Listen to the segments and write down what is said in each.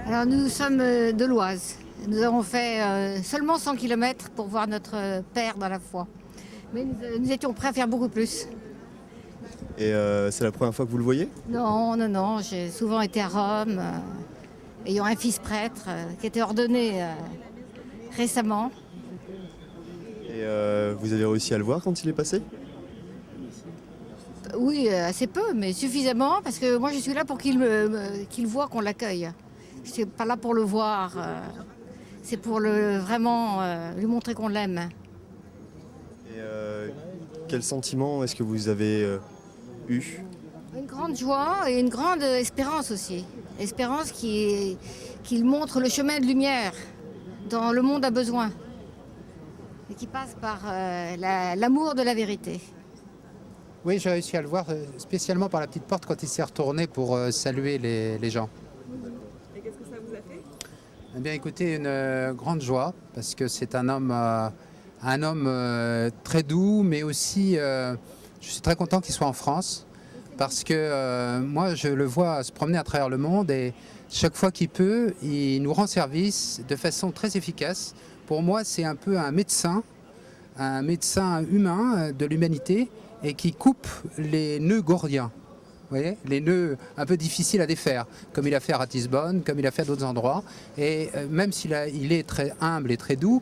Alors nous sommes de l'Oise. Nous avons fait seulement 100 km pour voir notre père dans la foi. Mais nous étions prêts à faire beaucoup plus. Et c'est la première fois que vous le voyez? Non, non, non, j'ai souvent été à Rome, ayant un fils prêtre qui était ordonné récemment. Et vous avez réussi à le voir quand il est passé? Oui, assez peu, mais suffisamment, parce que moi je suis là pour qu'il voit qu'on l'accueille. Je ne suis pas là pour le voir, c'est pour vraiment lui montrer qu'on l'aime. Et quel sentiment est-ce que vous avez eu? Une grande joie et une grande espérance aussi. Espérance qu'il montre le chemin de lumière dont le monde a besoin et qui passe par l'amour de la vérité. Oui, j'ai réussi à le voir spécialement par la petite porte quand il s'est retourné pour saluer les gens. Et qu'est-ce que ça vous a fait? Eh bien, écoutez, une grande joie parce que c'est un homme très doux, mais aussi, je suis très content qu'il soit en France parce que moi, je le vois se promener à travers le monde et chaque fois qu'il peut, il nous rend service de façon très efficace. Pour moi, c'est un peu un médecin humain de l'humanité et qui coupe les nœuds gordiens. Vous voyez, les nœuds un peu difficiles à défaire, comme il a fait à Ratisbonne, comme il a fait à d'autres endroits. Et même il est très humble et très doux,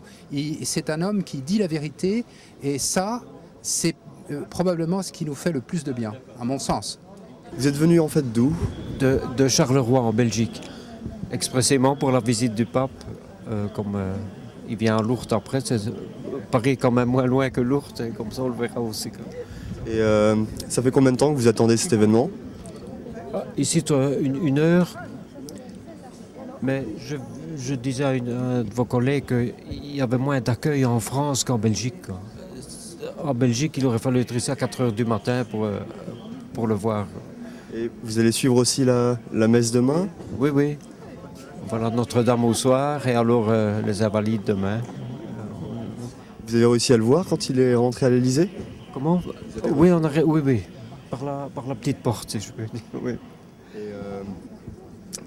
c'est un homme qui dit la vérité. Et ça, c'est probablement ce qui nous fait le plus de bien, à mon sens. Vous êtes venu en fait d'où? De Charleroi en Belgique, expressément pour la visite du pape. Comme il vient à Lourdes après, c'est Paris quand même moins loin que Lourdes, et comme ça on le verra aussi. Et ça fait combien de temps que vous attendez cet événement? Ici, une heure, mais je disais à un de vos collègues qu'il y avait moins d'accueil en France qu'en Belgique, quoi. En Belgique, il aurait fallu être ici à 4 heures du matin pour le voir. Et vous allez suivre aussi la messe demain? Oui, oui. Voilà Notre-Dame au soir et alors les Invalides demain. Vous avez réussi à le voir quand il est rentré à l'Élysée? Comment? Oui, oui. Par la petite porte, si je peux dire. Oui. Et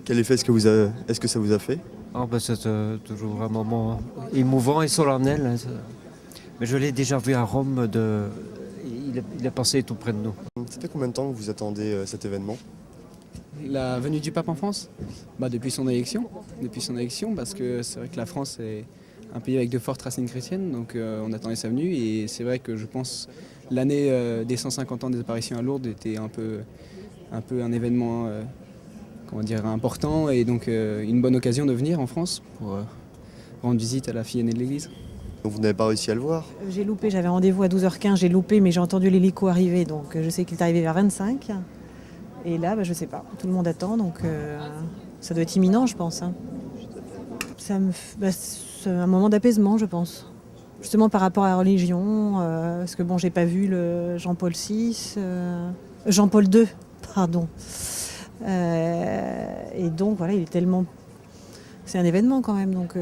quel effet est-ce que ça vous a fait? Ah ben c'est toujours un moment émouvant et solennel. Hein, ça. Mais je l'ai déjà vu à Rome. Il est passé tout près de nous. Ça fait combien de temps que vous attendez cet événement? La venue du pape en France? Depuis son élection. Parce que c'est vrai que la France est un pays avec de fortes racines chrétiennes, donc on attendait sa venue. Et c'est vrai que je pense l'année des 150 ans des apparitions à Lourdes était un peu un événement important, et donc une bonne occasion de venir en France pour rendre visite à la fille aînée de l'église. Donc vous n'avez pas réussi à le voir? J'ai loupé, j'avais rendez-vous à 12h15, j'ai loupé, mais j'ai entendu l'hélico arriver, donc je sais qu'il est arrivé vers 25. Et là, je sais pas, tout le monde attend, donc ça doit être imminent, je pense. Hein. C'est un moment d'apaisement, je pense. Justement par rapport à la religion, parce que j'ai pas vu le Jean-Paul II, pardon. Et donc voilà, il est tellement... C'est un événement quand même, donc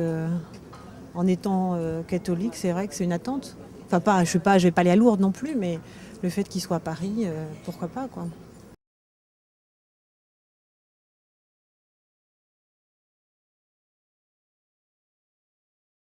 en étant catholique, c'est vrai que c'est une attente. Enfin je vais pas aller à Lourdes non plus, mais le fait qu'il soit à Paris, pourquoi pas, quoi.